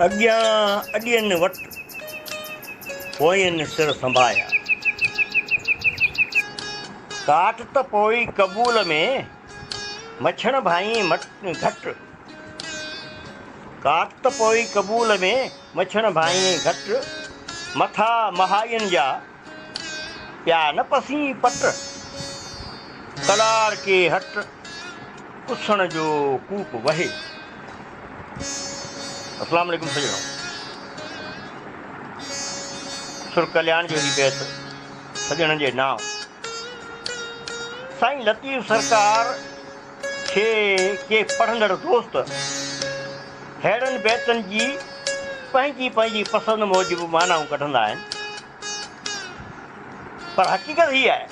अॻियां अॾियनि वटि पोयनि सिर संभाया। काठ त पोई कबूल में मछण भाई घट। काठ त पोई कबूल में मछण भाई घट। मथा महायनि जा प्या न पसी पट। कलार के हट कुसण जो कूप वहे। अस्सलाम वालेकुम सजणो। सुर कल्याण जो ही बैत सजणनि जे नाम। साईं लतीफ़ सरकार के पढ़ंदड़ दोस्त अहिड़नि बैतनि जी पंहिंजी पसंदि मूजिबि मानाऊं कढंदा आहिनि। पर हक़ीक़त हीअ आहे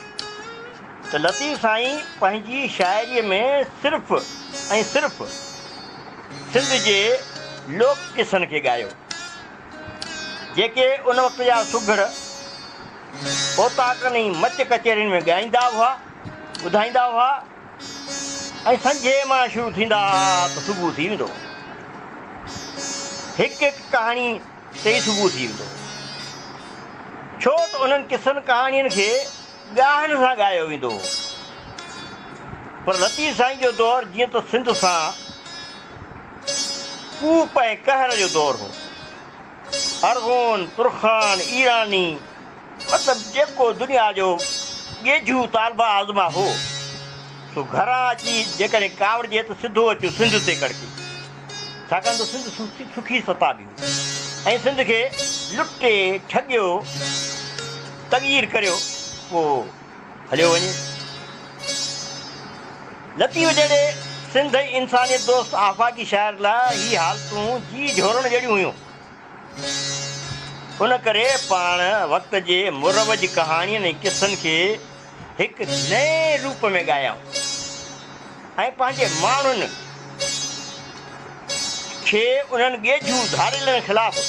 त लतीफ़ साईं पंहिंजी शाइरीअ में सिर्फ़ ऐं सिर्फ़ सिंध जे लोक किसनि खे ॻायो, जेके उन वक़्त जा सुघड़ पोताकनि मच कचेरियुनि में ॻाईंदा हुआ, ॿुधाईंदा हुआ ऐं संझे मां शुरू थींदा त सुबुह थी वेंदो। हिकु हिकु कहाणी ते ई सुबुह थी वेंदो, छो त उन्हनि किसनि कहाणियुनि खे ॻाहण सां ॻायो वेंदो हो। पर लतीफ़ साईं जो दौरु जीअं त सिंध सां कूप ऐं कहर जो दौरु हो। अरगोन, तुरखान, ईरानी, मतिलबु जेको दुनिया जो ॻेझू तालबा आज़मा हो, सो घरां अची जेकॾहिं कावड़िजे त सिधो अचो सिंध ते कड़के, छाकाणि त सिंध सुखी सताबी हुई ऐं सिंध खे लुटे ठॻियो तगीर करियो पोइ हलियो वञे। लतीफ़ जहिड़े सिंध इंसानियत दोस्त आफ़ाक़ी शाइर लाइ ही हालतूं जी झोरण जहिड़ियूं हुयूं। उन करे पाण वक़्त जे मुरवज कहाणियुनि ऐं किसनि खे हिकु नए रूप में ॻायूं ऐं पंहिंजे माण्हुनि खे उन्हनि ॻेझू धारियलनि ख़िलाफ़ु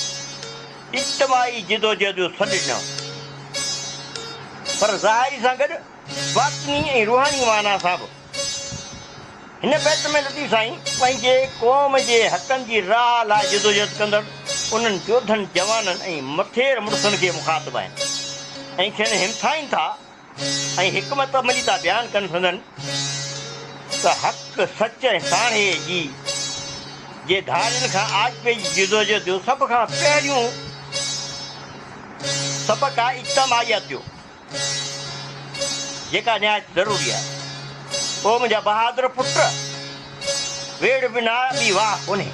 इज्तिमाही जिदोजहद जो सॾु ॾिनो। पर ज़ाहिरी सां गॾु बातिनी ऐं रूहानी माना सां बि। हिन बैत में लतीफ़ साईं पंहिंजे क़ौम जे हक़नि जी राह लाइ जिदोजहद कंदड़ उन्हनि योधनि जवाननि ऐं मथेर मुड़ुसनि खे मुखातिब आहिनि ऐं खेनि हिमथाइनि था ऐं हिकमत अमली था बयानु कनि सघनि त हक़ सच ऐं साणे जी जे धारियुनि खां आजपे जी जिदोजहद जो सभ खां पहिरियों सबक़ु आहे इज्तिमाहियत जो, जेका निहायत ज़रूरी आहे। पोइ मुंहिंजा बहादुर पुट वेड़ बिना ॿी वाह कोन्हे।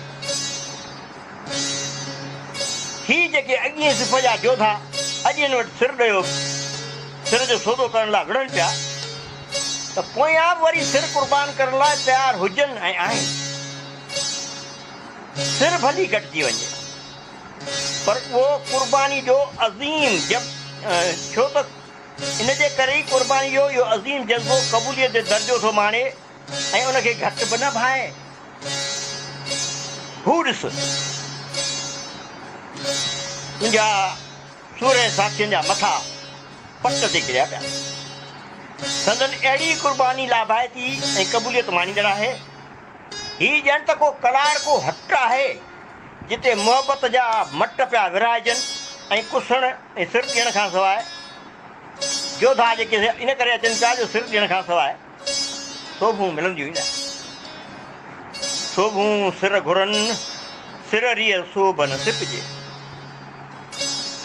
ही जेके अॻिए सिफ़ जा जोधा अॼु वटि सिर ॾियो, सिर जो सौदो करण लाइ विढ़नि पिया, त पोयां वरी सिर क़ुर्बान करण लाइ तयारु हुजनि ऐं आहिनि। सिर भली घटिजी वञे पर उहो क़ुर्बानी जो अज़ीम छो त इन जे करे ई क़ुर्बानी जो इहो अज़ीम जज़्बो क़बूलियत जो दर्जो थो माणे ऐं उनखे घटि बि न भाए। हू ॾिस तुंहिंजा सूर साथियुनि जा मथा पट ते किरिया पिया। संदन अहिड़ी क़ुर्बानी लाभाइती ऐं क़बूलियत मानींदड़ आहे। हीउ ॼण त को कलार को हट आहे जिते मुहबत जा मट पिया विराइजनि ऐं कुसण ऐं सिर ॾियण खां सवाइ जोधा जेके इन करे अचनि पिया जो सिर ॾियण खां सवाइ शोभूं मिलंदियूं ई न। शोभूं सिर घुरनि सिर रीअ शोभन सिपजे।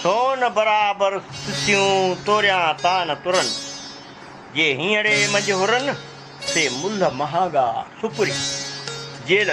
सोन बराबरि सिसियूं तोरियां तान तुरनि जे हींअरे मंझि हुरनि से मुल्ह महागा सुपरी जेल